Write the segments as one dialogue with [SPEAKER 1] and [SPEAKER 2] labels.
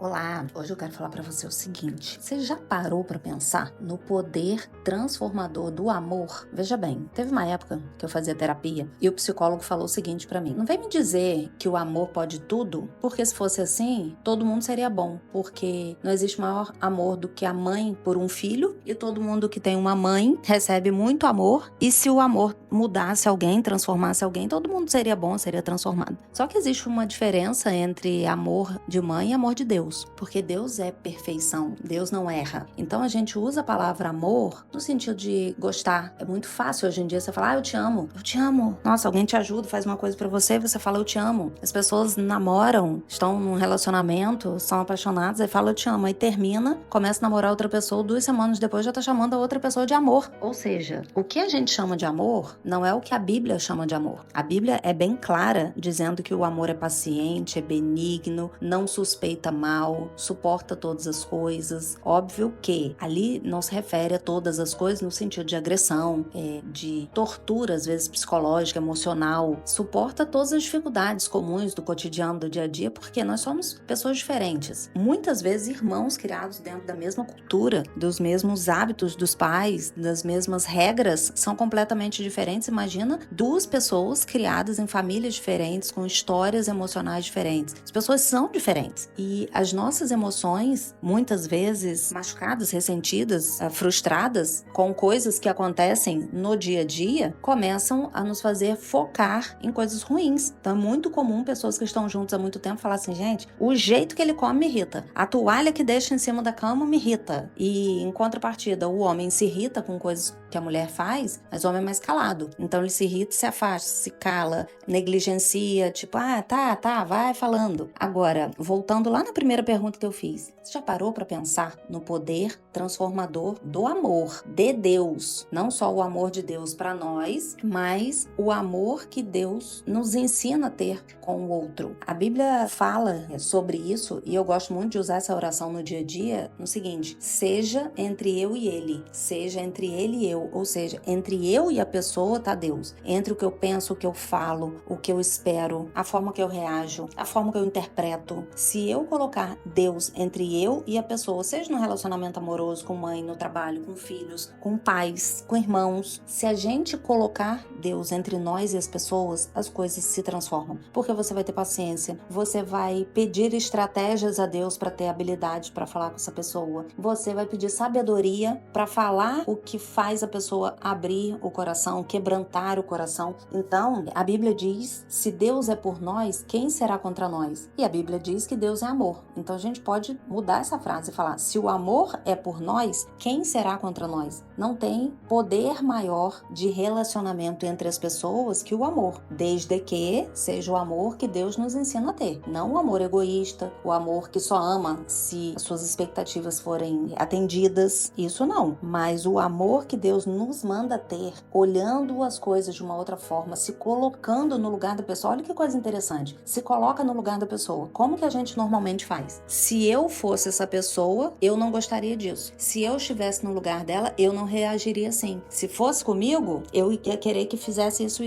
[SPEAKER 1] Olá, hoje eu quero falar pra você o seguinte: você já parou pra pensar no poder transformador do amor? Veja bem, teve uma época que eu fazia terapia e o psicólogo falou o seguinte pra mim: não vem me dizer que o amor pode tudo, porque se fosse assim, todo mundo seria bom, porque não existe maior amor do que a mãe por um filho e todo mundo que tem uma mãe recebe muito amor, e se o amor mudasse alguém, transformasse alguém, todo mundo seria bom, seria transformado. Só que existe uma diferença entre amor de mãe e amor de Deus. Porque Deus é perfeição, Deus não erra. Então a gente usa a palavra amor no sentido de gostar. É muito fácil hoje em dia você falar, eu te amo. Eu te amo. Nossa, alguém te ajuda, faz uma coisa pra você e você fala, eu te amo. As pessoas namoram, estão num relacionamento, são apaixonadas, aí fala, eu te amo. Aí termina, começa a namorar outra pessoa, 2 semanas depois já tá chamando a outra pessoa de amor. Ou seja, o que a gente chama de amor não é o que a Bíblia chama de amor. A Bíblia é bem clara, dizendo que o amor é paciente, é benigno, não suspeita mal, suporta todas as coisas. Óbvio que ali não se refere a todas as coisas no sentido de agressão, de tortura, às vezes psicológica, emocional. Suporta todas as dificuldades comuns do cotidiano, do dia a dia, porque nós somos pessoas diferentes. Muitas vezes irmãos criados dentro da mesma cultura, dos mesmos hábitos dos pais, das mesmas regras, são completamente diferentes. Imagina 2 pessoas criadas em famílias diferentes, com histórias emocionais diferentes. As pessoas são diferentes e as nossas emoções, muitas vezes machucadas, ressentidas, frustradas com coisas que acontecem no dia a dia, começam a nos fazer focar em coisas ruins. Então é muito comum pessoas que estão juntas há muito tempo falar assim, gente, o jeito que ele come me irrita, a toalha que deixa em cima da cama me irrita. E em contrapartida, o homem se irrita com coisas que a mulher faz, mas o homem é mais calado. Então ele se irrita, se afasta, se cala, negligencia, tipo, tá, vai falando. Agora, voltando lá na primeira pergunta que eu fiz, você já parou para pensar no poder transformador do amor de Deus? Não só o amor de Deus para nós, mas o amor que Deus nos ensina a ter com o outro. A Bíblia fala sobre isso e eu gosto muito de usar essa oração no dia a dia no seguinte: seja entre eu e ele, seja entre ele e eu, ou seja, entre eu e a pessoa tá Deus. Entre o que eu penso, o que eu falo, o que eu espero, a forma que eu reajo, a forma que eu interpreto. Se eu colocar Deus entre eu e a pessoa, seja no relacionamento amoroso, com mãe, no trabalho, com filhos, com pais, com irmãos, se a gente colocar Deus entre nós e as pessoas, as coisas se transformam. Porque você vai ter paciência, você vai pedir estratégias a Deus para ter habilidade para falar com essa pessoa, você vai pedir sabedoria para falar o que faz a pessoa abrir o coração, quebrantar o coração. Então, a Bíblia diz, se Deus é por nós, quem será contra nós? E a Bíblia diz que Deus é amor. Então a gente pode mudar essa frase e falar, se o amor é por nós, quem será contra nós? Não tem poder maior de relacionamento entre as pessoas que o amor, desde que seja o amor que Deus nos ensina a ter. Não o amor egoísta, o amor que só ama se as suas expectativas forem atendidas, isso não. Mas o amor que Deus nos manda ter, olhando as coisas de uma outra forma, se colocando no lugar da pessoa. Olha que coisa interessante, se coloca no lugar da pessoa. Como que a gente normalmente faz? Se eu fosse essa pessoa, eu não gostaria disso. Se eu estivesse no lugar dela, eu não reagiria assim. Se fosse comigo, eu ia querer que fizesse isso.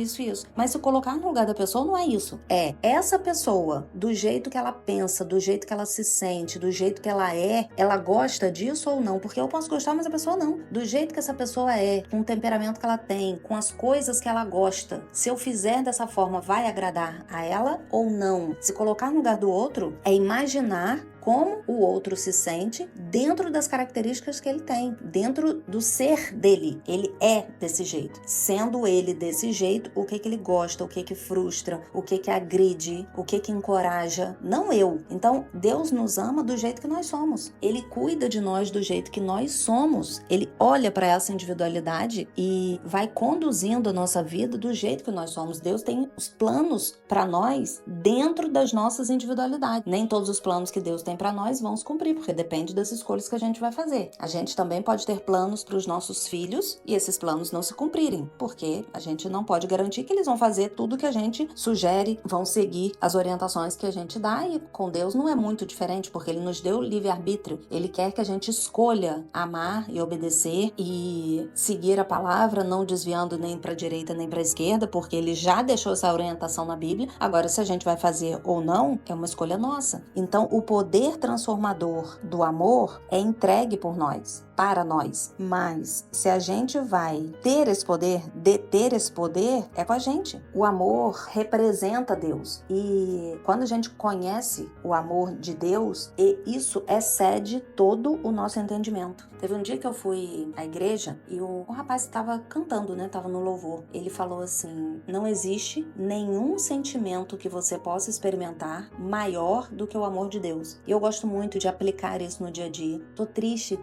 [SPEAKER 1] Mas se colocar no lugar da pessoa, não é isso. É essa pessoa, do jeito que ela pensa, do jeito que ela se sente, do jeito que ela gosta disso ou não? Porque eu posso gostar, mas a pessoa não. Do jeito que essa pessoa é, com o temperamento que ela tem, com as coisas que ela gosta, se eu fizer dessa forma, vai agradar a ela ou não? Se colocar no lugar do outro é imaginar como o outro se sente dentro das características que ele tem, dentro do ser dele. Ele é desse jeito. Sendo ele desse jeito, o que ele gosta, o que frustra, o que agride, o que encoraja, não eu. Então, Deus nos ama do jeito que nós somos. Ele cuida de nós do jeito que nós somos. Ele olha para essa individualidade e vai conduzindo a nossa vida do jeito que nós somos. Deus tem os planos para nós dentro das nossas individualidades. Nem todos os planos que Deus tem para nós vão se cumprir, porque depende das escolhas que a gente vai fazer. A gente também pode ter planos para os nossos filhos e esses planos não se cumprirem, porque a gente não pode garantir que eles vão fazer tudo que a gente sugere, vão seguir as orientações que a gente dá, e com Deus não é muito diferente, porque Ele nos deu livre-arbítrio. Ele quer que a gente escolha amar e obedecer e seguir a palavra, não desviando nem para a direita nem para a esquerda, porque Ele já deixou essa orientação na Bíblia. Agora, se a gente vai fazer ou não, é uma escolha nossa. Então, o poder poder transformador do amor é entregue por nós, para nós. Mas se a gente vai ter esse poder, deter esse poder, é com a gente. O amor representa Deus. E quando a gente conhece o amor de Deus, e isso excede todo o nosso entendimento. Teve um dia que eu fui à igreja e o rapaz estava cantando, né? Tava no louvor. Ele falou assim: não existe nenhum sentimento que você possa experimentar maior do que o amor de Deus. E eu gosto muito de aplicar isso no dia a dia. Tô triste,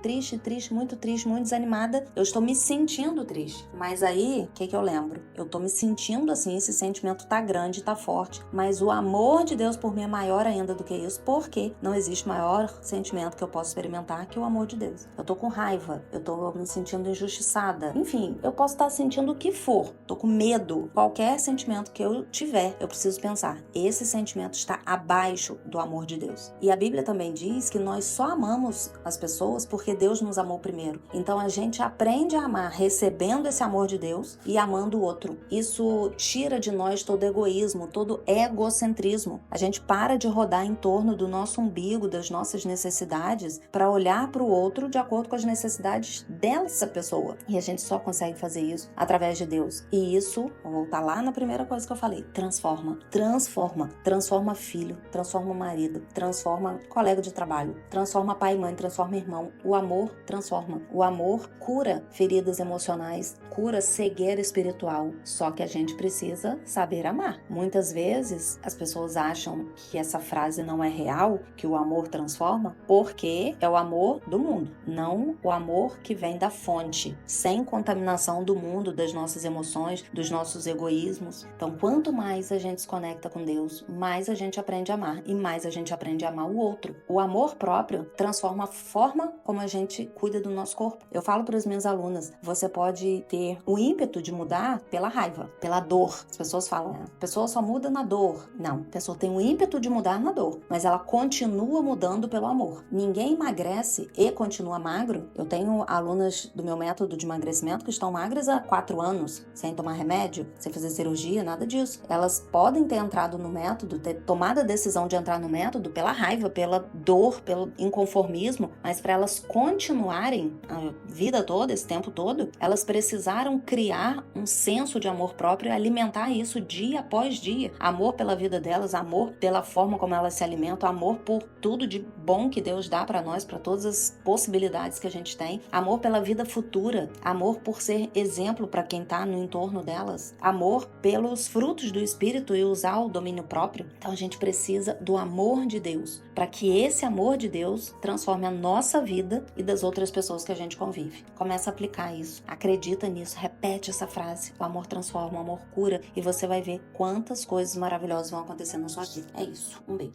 [SPEAKER 1] muito desanimada. Eu estou me sentindo triste. Mas aí, o que eu lembro? Eu tô me sentindo assim, esse sentimento tá grande, tá forte. Mas o amor de Deus por mim é maior ainda do que isso, porque não existe maior sentimento que eu possa experimentar que o amor de Deus. Eu tô com raiva, eu tô me sentindo injustiçada. Enfim, eu posso estar sentindo o que for. Tô com medo. Qualquer sentimento que eu tiver, eu preciso pensar: esse sentimento está abaixo do amor de Deus. E a Bíblia também diz que nós só amamos as pessoas porque Deus nos amou primeiro. Então a gente aprende a amar recebendo esse amor de Deus e amando o outro. Isso tira de nós todo egoísmo, todo egocentrismo. A gente para de rodar em torno do nosso umbigo, das nossas necessidades, para olhar para o outro de acordo com as necessidades dessa pessoa. E a gente só consegue fazer isso através de Deus. E isso, vou voltar lá na primeira coisa que eu falei: transforma filho, transforma marido, transforma colega de trabalho, transforma pai e mãe, transforma irmão. O amor transforma. O amor cura feridas emocionais, cura cegueira espiritual. Só que a gente precisa saber amar. Muitas vezes as pessoas acham que essa frase não é real, que o amor transforma, porque é o amor do mundo, não o amor que vem da fonte, sem contaminação do mundo, das nossas emoções, dos nossos egoísmos. Então, quanto mais a gente se conecta com Deus, mais a gente aprende a amar e mais a gente aprende a amar o outro. O amor próprio transforma a forma como a gente cuida do nosso corpo. Eu falo para as minhas alunas: você pode ter o ímpeto de mudar pela raiva, pela dor. As pessoas falam: a pessoa só muda na dor. Não, a pessoa tem o ímpeto de mudar na dor, mas ela continua mudando pelo amor. Ninguém emagrece e continua magro. Eu tenho alunas do meu método de emagrecimento que estão magras há 4 anos, sem tomar remédio, sem fazer cirurgia, nada disso. Elas podem ter entrado no método, ter tomado a decisão de entrar no método pela raiva, pela dor, pelo inconformismo, mas para elas continuarem a vida toda, esse tempo todo, elas precisaram criar um senso de amor próprio e alimentar isso dia após dia. Amor pela vida delas, amor pela forma como elas se alimentam, amor por tudo de bom que Deus dá para nós, para todas as possibilidades que a gente tem, amor pela vida futura, amor por ser exemplo para quem está no entorno delas, amor pelos frutos do Espírito e usar o domínio próprio. Então a gente precisa do amor de Deus, para que esse amor de Deus transforme a nossa vida e das outras pessoas que a gente convive. Começa a aplicar isso, acredita nisso, repete essa frase: o amor transforma, o amor cura, e você vai ver quantas coisas maravilhosas vão acontecer na sua vida. É isso, um beijo.